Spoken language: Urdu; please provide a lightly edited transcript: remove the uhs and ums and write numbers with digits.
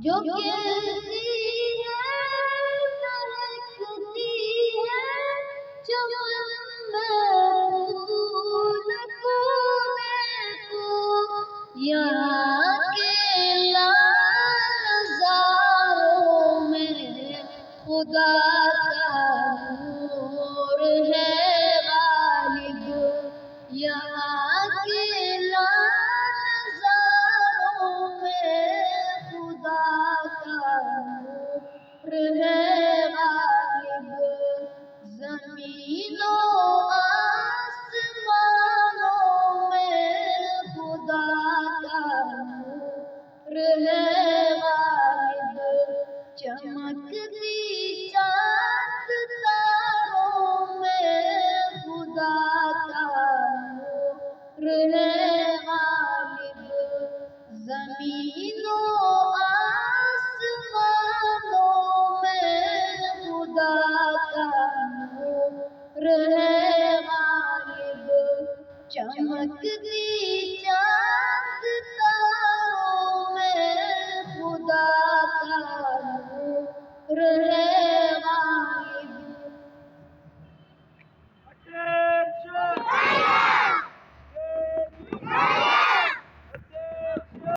جو کہتی ہے مہکتی ہے چمن میں پھول کو دیکھو یہاں کے لال نظاروں میں خدا کا نور ہے غالب یہاں کے لال نظاروں میں خدا کا نور ہے غالب زمین و آسمانوں میں خدا کا نور ہے غالب چمکتی چاند تاروں میں خدا کا نور ہے غالب زمین و آسمانوں میں خدا کا نور ہے غالب چمکتی